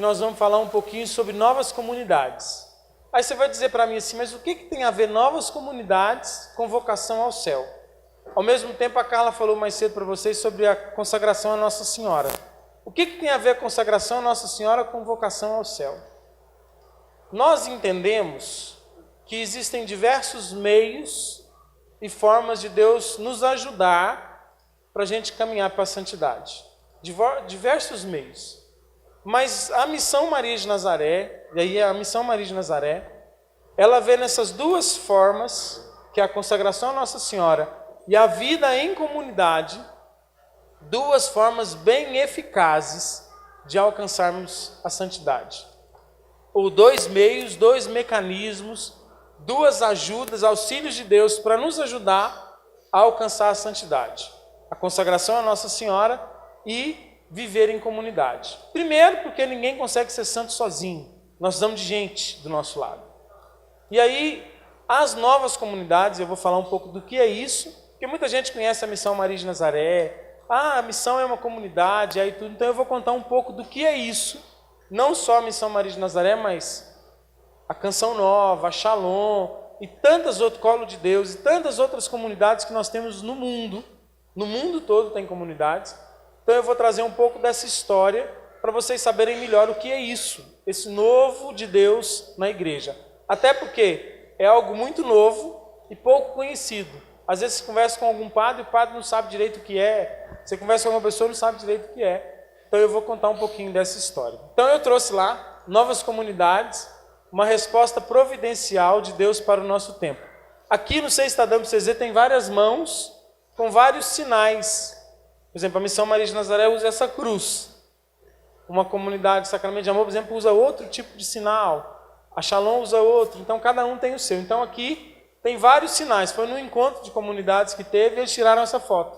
nós vamos falar um pouquinho sobre novas comunidades. Aí você vai dizer para mim assim, mas o que tem a ver novas comunidades com vocação ao céu? Ao mesmo tempo, a Carla falou mais cedo para vocês sobre a consagração à Nossa Senhora. O que tem a ver a consagração à Nossa Senhora com vocação ao céu? Nós entendemos que existem diversos meios e formas de Deus nos ajudar para a gente caminhar para a santidade. Diversos meios. Mas a Missão Maria de Nazaré, e aí a Missão Maria de Nazaré, ela vê nessas duas formas, que é a consagração à Nossa Senhora e a vida em comunidade, duas formas bem eficazes de alcançarmos a santidade. Ou dois meios, dois mecanismos, duas ajudas, auxílios de Deus para nos ajudar a alcançar a santidade. A consagração à Nossa Senhora e viver em comunidade. Primeiro, porque ninguém consegue ser santo sozinho. Nós precisamos de gente do nosso lado. E aí, as novas comunidades, eu vou falar um pouco do que é isso, porque muita gente conhece a Missão Maria de Nazaré. A missão é uma comunidade, aí tudo. Então eu vou contar um pouco do que é isso. Não só a Missão Maria de Nazaré, mas a Canção Nova, a Shalom, e tantas outras, Colo de Deus, e tantas outras comunidades que nós temos no mundo. No mundo todo tem comunidades. Então eu vou trazer um pouco dessa história para vocês saberem melhor o que é isso, esse novo de Deus na igreja. Até porque é algo muito novo e pouco conhecido. Às vezes você conversa com algum padre e o padre não sabe direito o que é. Você conversa com alguma pessoa e não sabe direito o que é. Então eu vou contar um pouquinho dessa história. Então eu trouxe lá novas comunidades, uma resposta providencial de Deus para o nosso tempo. Aqui no Sei está dando para vocês verem, tem várias mãos com vários sinais. Por exemplo, a Missão Maria de Nazaré usa essa cruz. Uma comunidade Sacramento de Amor, por exemplo, usa outro tipo de sinal. A Shalom usa outro. Então cada um tem o seu. Então aqui tem vários sinais. Foi no encontro de comunidades que teve e eles tiraram essa foto.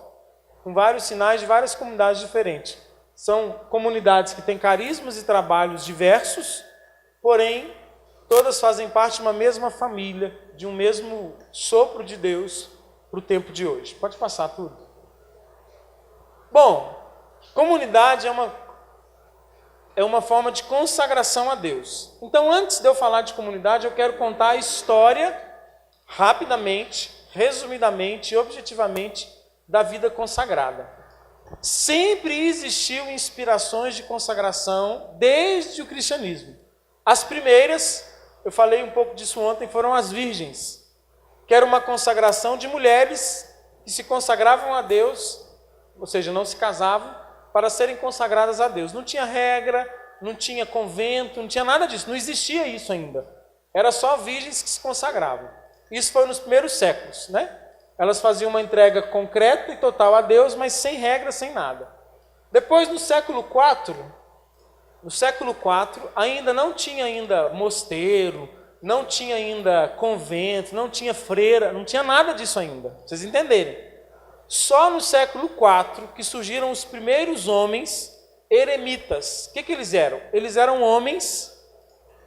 Com vários sinais de várias comunidades diferentes. São comunidades que têm carismas e trabalhos diversos, porém, todas fazem parte de uma mesma família, de um mesmo sopro de Deus para o tempo de hoje. Pode passar tudo. Bom, comunidade é uma forma de consagração a Deus. Então, antes de eu falar de comunidade, eu quero contar a história, rapidamente, resumidamente e objetivamente, da vida consagrada. Sempre existiu inspirações de consagração desde o cristianismo. As primeiras, eu falei um pouco disso ontem, foram as virgens, que era uma consagração de mulheres que se consagravam a Deus, ou seja, não se casavam, para serem consagradas a Deus. Não tinha regra, não tinha convento, não tinha nada disso, não existia isso ainda. Era só virgens que se consagravam. Isso foi nos primeiros séculos, né? Elas faziam uma entrega concreta e total a Deus, mas sem regra, sem nada. Depois, no século IV, ainda não tinha mosteiro, não tinha ainda convento, não tinha freira, não tinha nada disso ainda, pra vocês entenderem. Só no século IV que surgiram os primeiros homens eremitas. O que eles eram? Eles eram homens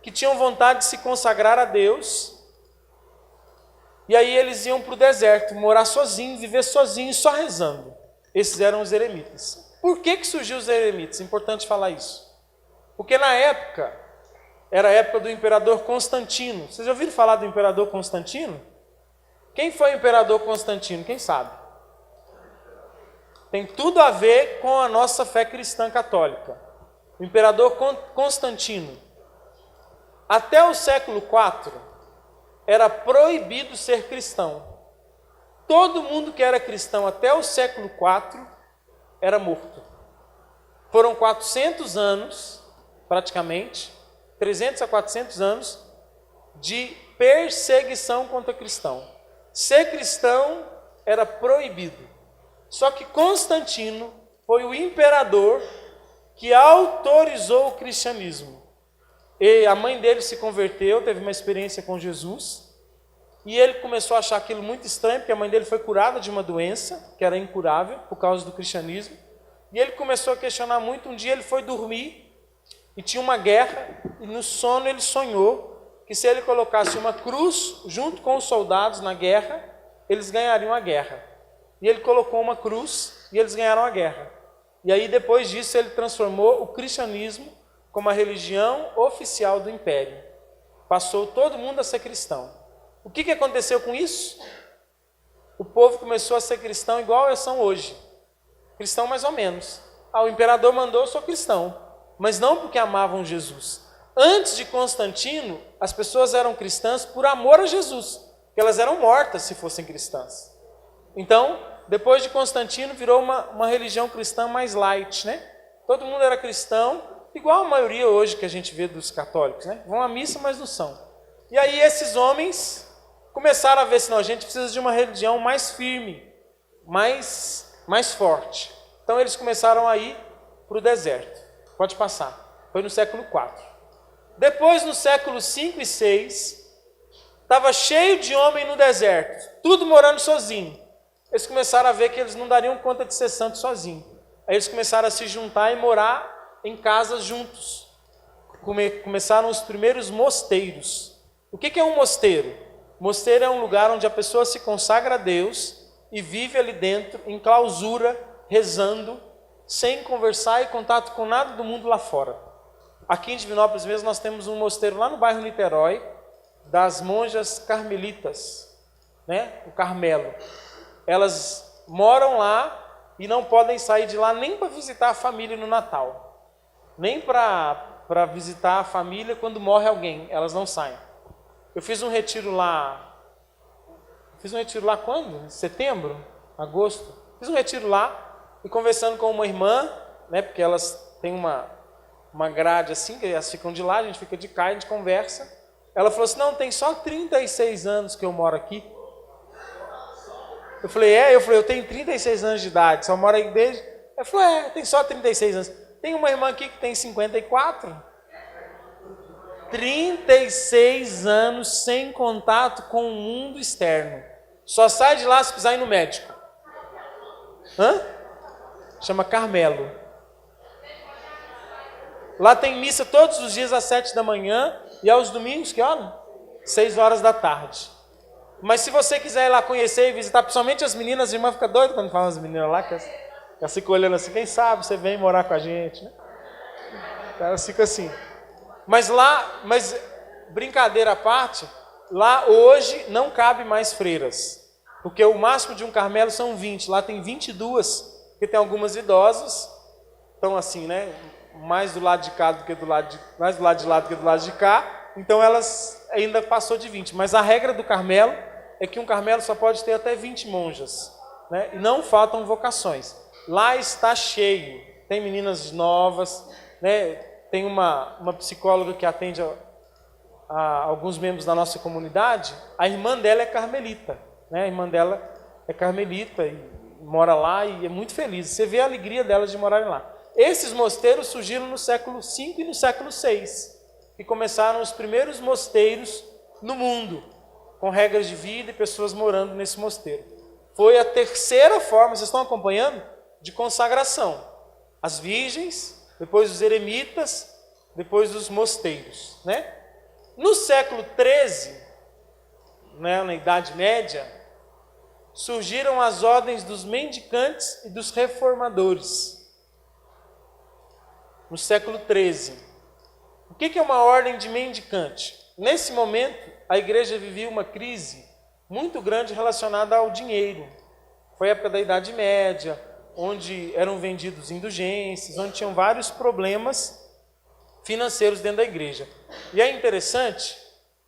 que tinham vontade de se consagrar a Deus. E aí eles iam para o deserto, morar sozinhos, viver sozinhos, só rezando. Esses eram os eremitas. Por que surgiu os eremitas? É importante falar isso. Porque na época, era a época do imperador Constantino. Vocês já ouviram falar do imperador Constantino? Quem foi o imperador Constantino? Quem sabe? Tem tudo a ver com a nossa fé cristã católica. O imperador Constantino. Até o século IV, era proibido ser cristão. Todo mundo que era cristão até o século IV era morto. Foram 400 anos, praticamente, 300 a 400 anos, de perseguição contra cristão. Ser cristão era proibido. Só que Constantino foi o imperador que autorizou o cristianismo. E a mãe dele se converteu, teve uma experiência com Jesus, e ele começou a achar aquilo muito estranho, porque a mãe dele foi curada de uma doença, que era incurável, por causa do cristianismo, e ele começou a questionar muito. Um dia ele foi dormir, e tinha uma guerra, e no sono ele sonhou que se ele colocasse uma cruz junto com os soldados na guerra, eles ganhariam a guerra. E ele colocou uma cruz, e eles ganharam a guerra. E aí depois disso ele transformou o cristianismo como a religião oficial do império. Passou todo mundo a ser cristão. O que aconteceu com isso? O povo começou a ser cristão igual eles são hoje. Cristão mais ou menos. O imperador mandou, eu sou cristão. Mas não porque amavam Jesus. Antes de Constantino, as pessoas eram cristãs por amor a Jesus. Porque elas eram mortas se fossem cristãs. Então, depois de Constantino, virou uma religião cristã mais light, né? Todo mundo era cristão, igual a maioria hoje que a gente vê dos católicos, né? Vão à missa, mas não são. E aí esses homens começaram a ver se não, a gente precisa de uma religião mais firme, mais forte. Então eles começaram a ir para o deserto. Pode passar. Foi no século IV. Depois, no século V e VI, estava cheio de homem no deserto, tudo morando sozinho. Eles começaram a ver que eles não dariam conta de ser santos sozinhos. Aí eles começaram a se juntar e morar em casas juntos. Começaram os primeiros mosteiros. O que é um mosteiro? Mosteiro é um lugar onde a pessoa se consagra a Deus e vive ali dentro, em clausura, rezando, sem conversar e contato com nada do mundo lá fora. Aqui em Divinópolis mesmo nós temos um mosteiro lá no bairro Niterói, das monjas carmelitas, né? O Carmelo. Elas moram lá e não podem sair de lá nem para visitar a família no Natal, nem para visitar a família quando morre alguém, elas não saem. Eu fiz um retiro lá quando? Em setembro? Agosto? Fiz um retiro lá e conversando com uma irmã, né, porque elas têm uma grade assim, que elas ficam de lá, a gente fica de cá, a gente conversa. Ela falou assim, não, tem só 36 anos que eu moro aqui. Eu falei, eu tenho 36 anos de idade, só moro aí desde... Ela falou, tem só 36 anos. Tem uma irmã aqui que tem 54. 36 anos sem contato com o mundo externo. Só sai de lá se precisar ir no médico. Chama Carmelo. Lá tem missa todos os dias às 7 da manhã e aos domingos, que hora? 6 horas da tarde. Mas se você quiser ir lá conhecer e visitar, principalmente as meninas, a irmã fica doida quando falam as meninas lá, que elas ficam olhando assim, quem sabe você vem morar com a gente, né? Então elas ficam assim. Mas brincadeira à parte, lá hoje não cabe mais freiras, porque o máximo de um Carmelo são 20, lá tem 22, porque tem algumas idosas, então assim, né, mais do lado de cá do que mais do lado de lá do que do lado de cá, então elas ainda passou de 20, mas a regra do Carmelo é que um Carmelo só pode ter até 20 monjas, né, e não faltam vocações. Lá está cheio, tem meninas novas, né, tem uma psicóloga que atende a alguns membros da nossa comunidade, a irmã dela é carmelita, né? A irmã dela é carmelita e mora lá e é muito feliz. Você vê a alegria delas de morarem lá. Esses mosteiros surgiram no século V e no século VI, e começaram os primeiros mosteiros no mundo, com regras de vida e pessoas morando nesse mosteiro. Foi a terceira forma, vocês estão acompanhando? De consagração. As virgens, depois os eremitas, depois os mosteiros, né? No século XIII, né, na Idade Média, surgiram as ordens dos mendicantes e dos reformadores. No século XIII. O que é uma ordem de mendicante? Nesse momento, a igreja vivia uma crise muito grande relacionada ao dinheiro. Foi a época da Idade Média, onde eram vendidos indulgências, onde tinham vários problemas financeiros dentro da igreja. E é interessante,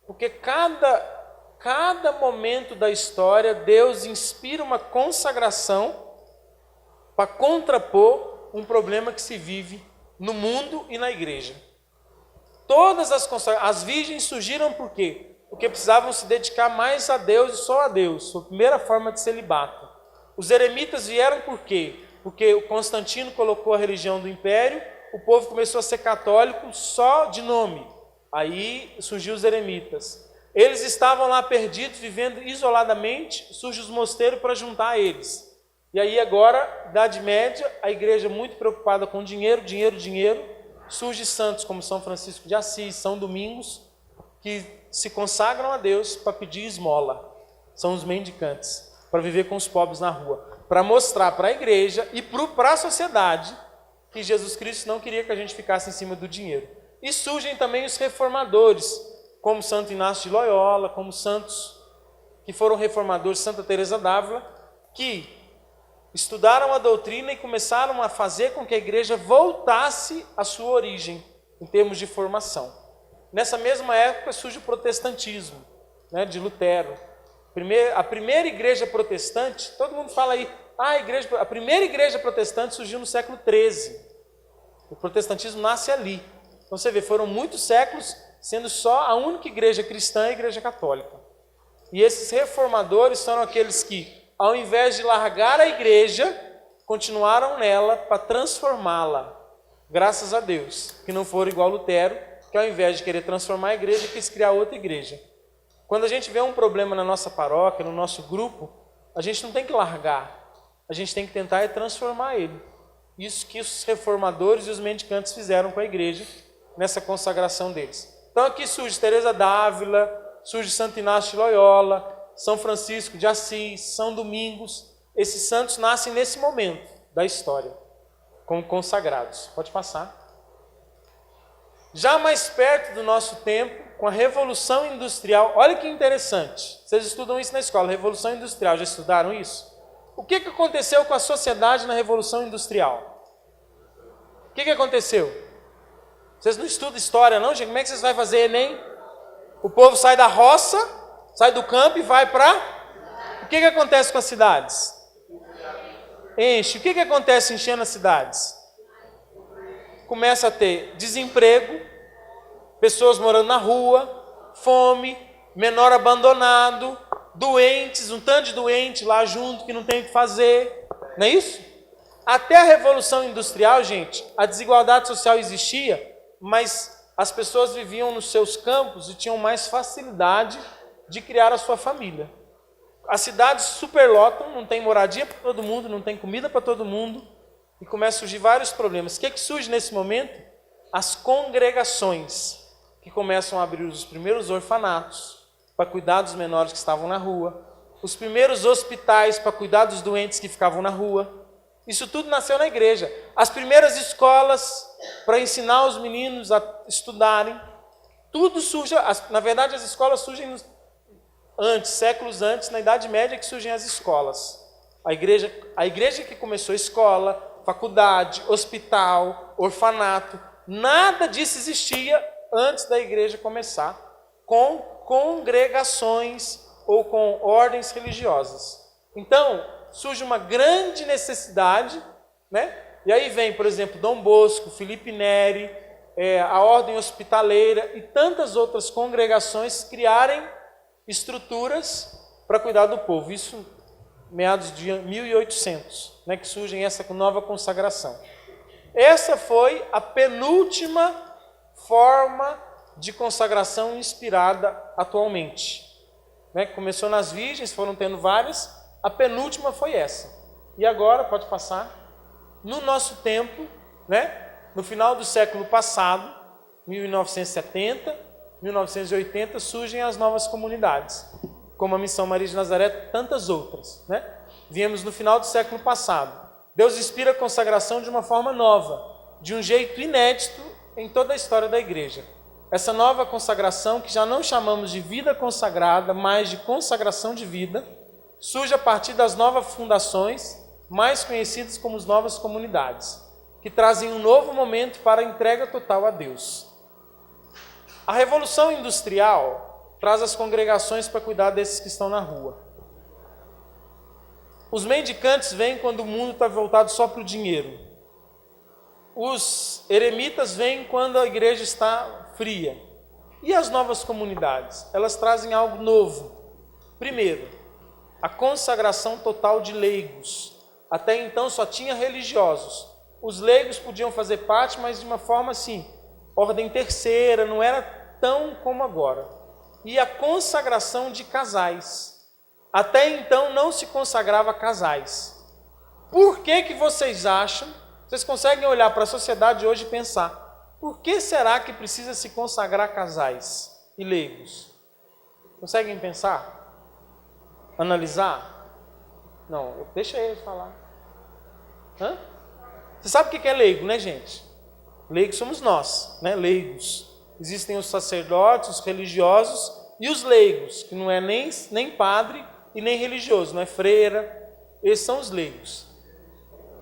porque cada momento da história, Deus inspira uma consagração para contrapor um problema que se vive no mundo e na igreja. Todas as virgens surgiram por quê? Porque precisavam se dedicar mais a Deus e só a Deus. Foi a primeira forma de celibato. Os eremitas vieram por quê? Porque o Constantino colocou a religião do império, o povo começou a ser católico só de nome. Aí surgiu os eremitas. Eles estavam lá perdidos, vivendo isoladamente, surge os mosteiros para juntar eles. E aí agora, Idade Média, a igreja muito preocupada com dinheiro, surge santos como São Francisco de Assis, São Domingos, que se consagram a Deus para pedir esmola. São os mendicantes, para viver com os pobres na rua, para mostrar para a igreja e para a sociedade que Jesus Cristo não queria que a gente ficasse em cima do dinheiro. E surgem também os reformadores, como Santo Inácio de Loyola, como santos que foram reformadores, Santa Teresa d'Ávila, que estudaram a doutrina e começaram a fazer com que a igreja voltasse à sua origem, em termos de formação. Nessa mesma época surge o protestantismo, né, de Lutero. A primeira igreja protestante, todo mundo fala aí, a primeira igreja protestante surgiu no século XIII. O protestantismo nasce ali. Então você vê, foram muitos séculos sendo só a única igreja cristã a igreja católica. E esses reformadores são aqueles que, ao invés de largar a igreja, continuaram nela para transformá-la. Graças a Deus, que não foram igual Lutero, que ao invés de querer transformar a igreja, quis criar outra igreja. Quando a gente vê um problema na nossa paróquia, no nosso grupo, a gente não tem que largar, a gente tem que tentar transformar ele. Isso que os reformadores e os mendicantes fizeram com a igreja, nessa consagração deles. Então aqui surge Teresa d'Ávila, surge Santo Inácio de Loyola, São Francisco de Assis, São Domingos. Esses santos nascem nesse momento da história, como consagrados. Pode passar. Já mais perto do nosso tempo, com a Revolução Industrial, olha que interessante, vocês estudam isso na escola, Revolução Industrial, já estudaram isso? O que aconteceu com a sociedade na Revolução Industrial? O que aconteceu? Vocês não estudam história não, gente? Como é que vocês vão fazer Enem? O povo sai da roça, sai do campo e vai para... O que acontece com as cidades? Enche. O que acontece enchendo as cidades? Começa a ter desemprego, pessoas morando na rua, fome, menor abandonado, doentes, um tanto de doente lá junto que não tem o que fazer. Não é isso? Até a Revolução Industrial, gente, a desigualdade social existia, mas as pessoas viviam nos seus campos e tinham mais facilidade de criar a sua família. As cidades superlotam, não tem moradia para todo mundo, não tem comida para todo mundo, e começam a surgir vários problemas. O que surge nesse momento? As congregações, que começam a abrir os primeiros orfanatos, para cuidar dos menores que estavam na rua, os primeiros hospitais para cuidar dos doentes que ficavam na rua. Isso tudo nasceu na igreja. As primeiras escolas para ensinar os meninos a estudarem. Tudo surge, na verdade as escolas surgem antes, séculos antes, na Idade Média que surgem as escolas. A igreja que começou escola, faculdade, hospital, orfanato, nada disso existia antes da igreja começar, com congregações ou com ordens religiosas. Então, surge uma grande necessidade, né? E aí vem, por exemplo, Dom Bosco, Felipe Neri, a ordem hospitaleira e tantas outras congregações criarem estruturas para cuidar do povo. Isso meados de 1800, né, que surge essa nova consagração. Essa foi a penúltima forma de consagração inspirada atualmente. Né? Começou nas virgens, foram tendo várias, a penúltima foi essa. E agora, pode passar, no nosso tempo, né, no final do século passado, 1970, 1980, surgem as novas comunidades, como a Missão Maria de Nazaré, tantas outras. Né? Viemos no final do século passado. Deus inspira a consagração de uma forma nova, de um jeito inédito em toda a história da igreja. Essa nova consagração, que já não chamamos de vida consagrada, mas de consagração de vida, surge a partir das novas fundações, mais conhecidas como as novas comunidades, que trazem um novo momento para a entrega total a Deus. A Revolução Industrial traz as congregações para cuidar desses que estão na rua. Os mendicantes vêm quando o mundo está voltado só para o dinheiro. Os eremitas vêm quando a igreja está fria. E as novas comunidades? Elas trazem algo novo. Primeiro, a consagração total de leigos. Até então só tinha religiosos. Os leigos podiam fazer parte, mas de uma forma assim, ordem terceira, não era tão como agora. E a consagração de casais. Até então não se consagrava casais. Por que vocês acham? Vocês conseguem olhar para a sociedade hoje e pensar, por que será que precisa se consagrar casais e leigos? Conseguem pensar? Analisar? Não, deixa eles falar. Você sabe o que é leigo, né, gente? Leigos somos nós, né? Leigos. Existem os sacerdotes, os religiosos e os leigos, que não é nem padre e nem religioso, não é freira. Esses são os leigos.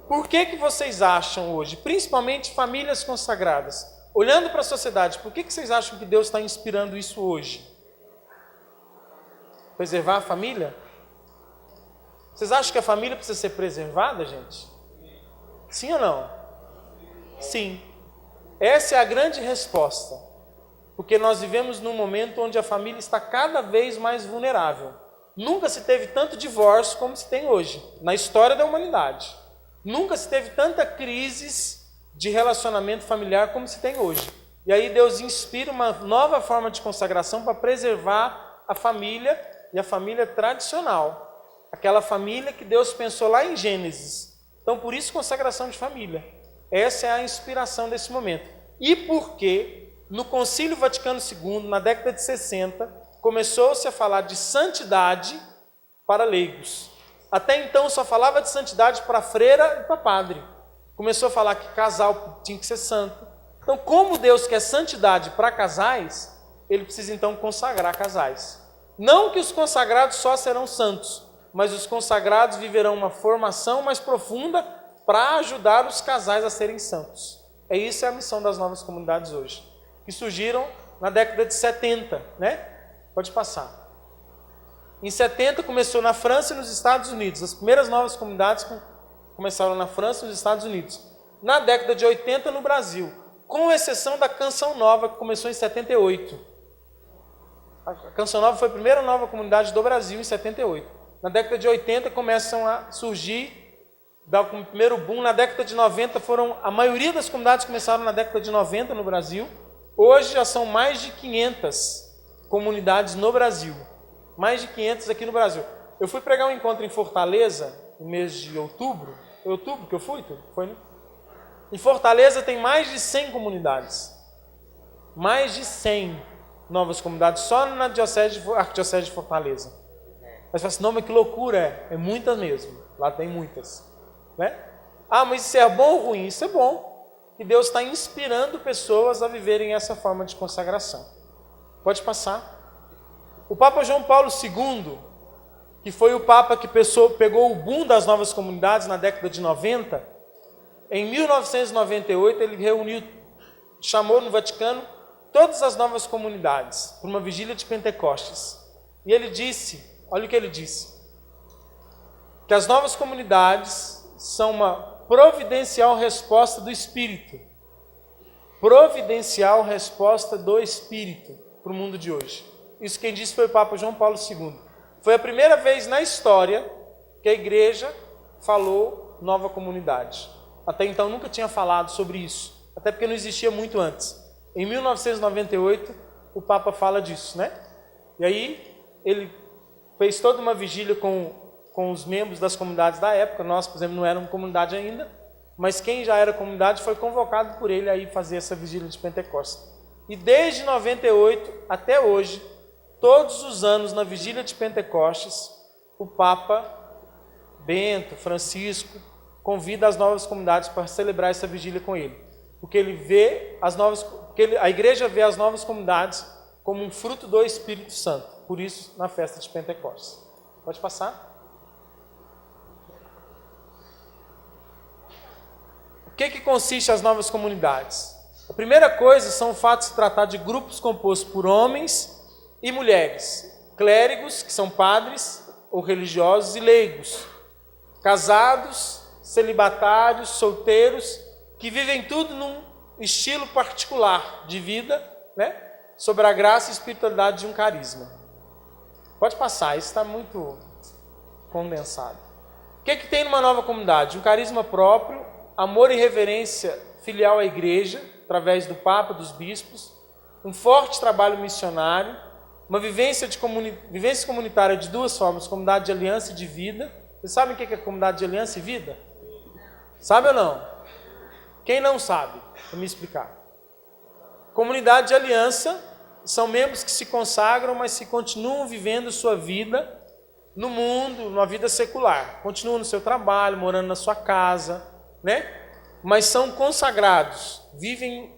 Por que vocês acham hoje, principalmente famílias consagradas, olhando para a sociedade, por que vocês acham que Deus está inspirando isso hoje? Preservar a família? Vocês acham que a família precisa ser preservada, gente? Sim ou não? Sim. Essa é a grande resposta. Porque nós vivemos num momento onde a família está cada vez mais vulnerável. Nunca se teve tanto divórcio como se tem hoje, na história da humanidade. Nunca se teve tanta crise de relacionamento familiar como se tem hoje. E aí Deus inspira uma nova forma de consagração para preservar a família, e a família tradicional. Aquela família que Deus pensou lá em Gênesis. Então, por isso, consagração de família. Essa é a inspiração desse momento. E porque no Concílio Vaticano II, na década de 60, começou-se a falar de santidade para leigos. Até então só falava de santidade para freira e para padre. Começou a falar que casal tinha que ser santo. Então, como Deus quer santidade para casais, Ele precisa então consagrar casais. Não que os consagrados só serão santos, mas os consagrados viverão uma formação mais profunda para ajudar os casais a serem santos. Isso é a missão das novas comunidades hoje, que surgiram na década de 70, né? Pode passar. Em 70 começou na França e nos Estados Unidos. As primeiras novas comunidades começaram na França e nos Estados Unidos. Na década de 80 no Brasil, com exceção da Canção Nova, que começou em 78. A Canção Nova foi a primeira nova comunidade do Brasil em 78. Na década de 80 começam a surgir, dá o primeiro boom. Na década de 90 a maioria das comunidades começaram na década de 90 no Brasil. Hoje já são mais de 500 comunidades no Brasil. Mais de 500 aqui no Brasil. Eu fui pregar um encontro em Fortaleza, no mês de outubro. Foi outubro que eu fui? Foi, né? Em Fortaleza tem mais de 100 comunidades. Mais de 100 novas comunidades, só na Arquidiocese de Fortaleza. Mas você fala assim, não, mas que loucura, é muitas mesmo. Lá tem muitas. Né? Ah, mas isso é bom ou ruim? Isso é bom. E Deus está inspirando pessoas a viverem essa forma de consagração. Pode passar. O Papa João Paulo II, que foi o Papa que pegou o boom das novas comunidades na década de 90, em 1998 ele chamou no Vaticano todas as novas comunidades para uma vigília de Pentecostes. E ele disse, olha o que ele disse, que as novas comunidades são uma providencial resposta do Espírito. Providencial resposta do Espírito para o mundo de hoje. Isso quem disse foi o Papa João Paulo II. Foi a primeira vez na história que a igreja falou nova comunidade. Até então nunca tinha falado sobre isso, até porque não existia muito antes. Em 1998, o Papa fala disso, né? E aí ele fez toda uma vigília com os membros das comunidades da época. Nós, por exemplo, não éramos comunidade ainda, mas quem já era comunidade foi convocado por ele a fazer essa vigília de Pentecostes. E desde 98 até hoje, todos os anos na vigília de Pentecostes, o Papa Bento, Francisco, convida as novas comunidades para celebrar essa vigília com ele. Porque ele vê a igreja vê as novas comunidades como um fruto do Espírito Santo. Por isso, na festa de Pentecostes. Pode passar? O que consiste as novas comunidades? A primeira coisa são o fato de se tratar de grupos compostos por homens e mulheres, clérigos, que são padres ou religiosos, e leigos, casados, celibatários, solteiros, que vivem tudo num estilo particular de vida, né? Sobre a graça e espiritualidade de um carisma. Pode passar, isso está muito condensado. O que tem numa nova comunidade? Um carisma próprio, amor e reverência filial à igreja, através do Papa, dos bispos, um forte trabalho missionário, uma vivência comunitária de duas formas, comunidade de aliança e de vida. Vocês sabem o que é comunidade de aliança e vida? Sabe ou não? Quem não sabe? Vou me explicar. Comunidade de aliança são membros que se consagram, mas que continuam vivendo sua vida no mundo, numa vida secular. Continuam no seu trabalho, morando na sua casa, né? mas são consagrados, vivem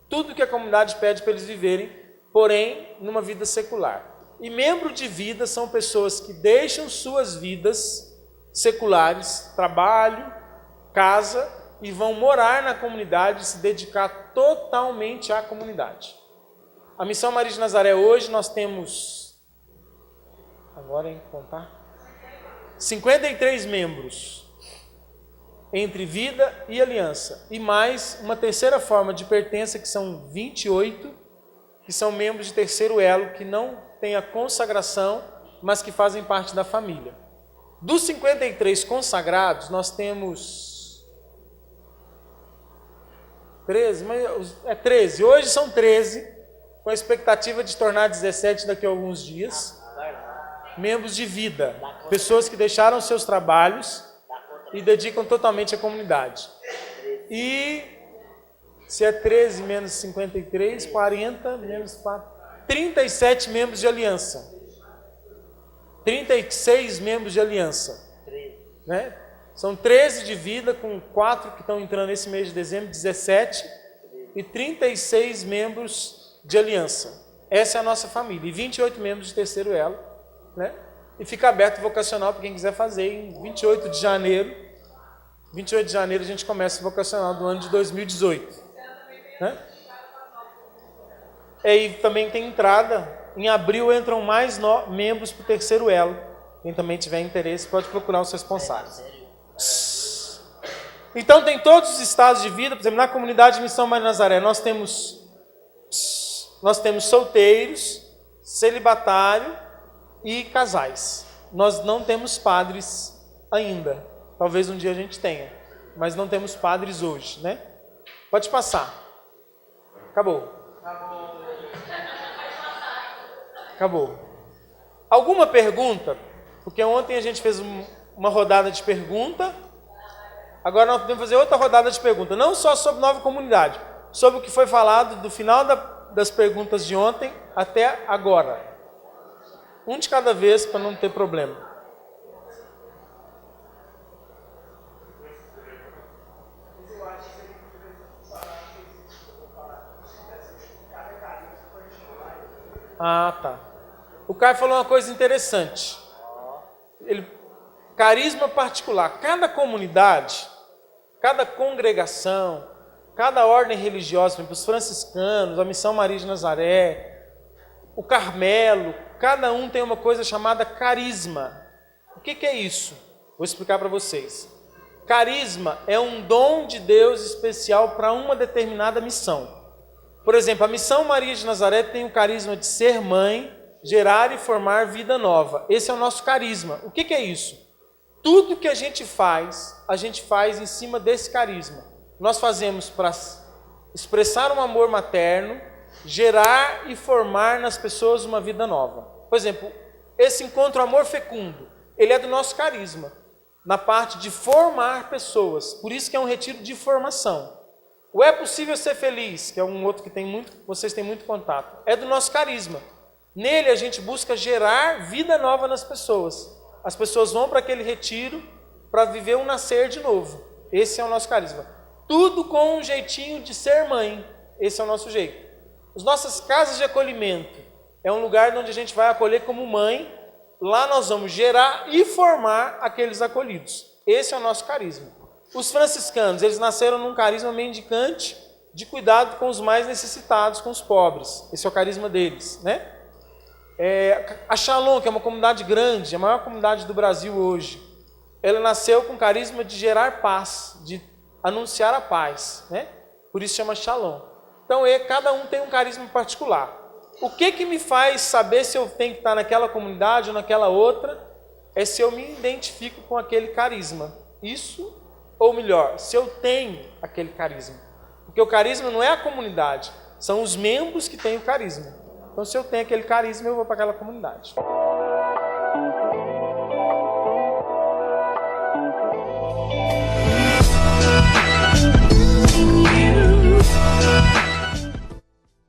tudo que a comunidade pede para eles viverem, porém numa vida secular. E membro de vida são pessoas que deixam suas vidas seculares, trabalho, casa, e vão morar na comunidade e se dedicar totalmente à comunidade. A Missão Maria de Nazaré hoje nós temos, agora em contar, 53 membros, entre vida e aliança, e mais uma terceira forma de pertença, que são 28, que são membros de terceiro elo, que não têm a consagração, mas que fazem parte da família. Dos 53 consagrados, nós temos 13, mas 13. Hoje são 13, com a expectativa de tornar 17 daqui a alguns dias. Membros de vida, pessoas que deixaram seus trabalhos e dedicam totalmente à comunidade. E se é 13 menos 53, 40 menos 4, 37 membros de aliança. 36 membros de aliança. Né? São 13 de vida, com 4 que estão entrando nesse mês de dezembro, 17, e 36 membros de aliança. Essa é a nossa família. E 28 membros de terceiro elo. Né? E fica aberto o vocacional para quem quiser fazer. Em 28 de janeiro a gente começa o vocacional do ano de 2018. Né? E também tem entrada. Em abril entram mais membros para o terceiro elo. Quem também tiver interesse pode procurar os responsáveis. Então tem todos os estados de vida. Por exemplo, na comunidade de Missão Maria de Nazaré nós temos solteiros, celibatário e casais. Nós não temos padres ainda. Talvez um dia a gente tenha, mas não temos padres hoje, né? Pode passar. Acabou. Alguma pergunta? Porque ontem a gente fez uma rodada de pergunta. Agora nós podemos fazer outra rodada de pergunta. Não só sobre nova comunidade, sobre o que foi falado do final das perguntas de ontem até agora. Um de cada vez para não ter problema. Ah, tá. O Caio falou uma coisa interessante. Carisma particular. Cada comunidade, cada congregação, cada ordem religiosa, por exemplo, os franciscanos, a Missão Maria de Nazaré, o Carmelo, cada um tem uma coisa chamada carisma. O que é isso? Vou explicar para vocês. Carisma é um dom de Deus especial para uma determinada missão. Por exemplo, a Missão Maria de Nazaré tem o carisma de ser mãe, gerar e formar vida nova. Esse é o nosso carisma. O que é isso? Tudo que a gente faz em cima desse carisma. Nós fazemos para expressar um amor materno, gerar e formar nas pessoas uma vida nova. Por exemplo, esse encontro Amor Fecundo, ele é do nosso carisma, na parte de formar pessoas. Por isso que é um retiro de formação. O É Possível Ser Feliz, que é um outro que vocês têm muito contato, é do nosso carisma. Nele a gente busca gerar vida nova nas pessoas. As pessoas vão para aquele retiro para viver um nascer de novo. Esse é o nosso carisma. Tudo com um jeitinho de ser mãe. Esse é o nosso jeito. As nossas casas de acolhimento é um lugar onde a gente vai acolher como mãe. Lá nós vamos gerar e formar aqueles acolhidos. Esse é o nosso carisma. Os franciscanos, eles nasceram num carisma mendicante de cuidado com os mais necessitados, com os pobres. Esse é o carisma deles, né? A Shalom, que é uma comunidade grande, a maior comunidade do Brasil hoje, ela nasceu com carisma de gerar paz, de anunciar a paz, né? Por isso chama Shalom. Então, cada um tem um carisma particular. O que me faz saber se eu tenho que estar naquela comunidade ou naquela outra, é se eu me identifico com aquele carisma. Isso, ou melhor, se eu tenho aquele carisma. Porque o carisma não é a comunidade, são os membros que têm o carisma. Então, se eu tenho aquele carisma, eu vou para aquela comunidade.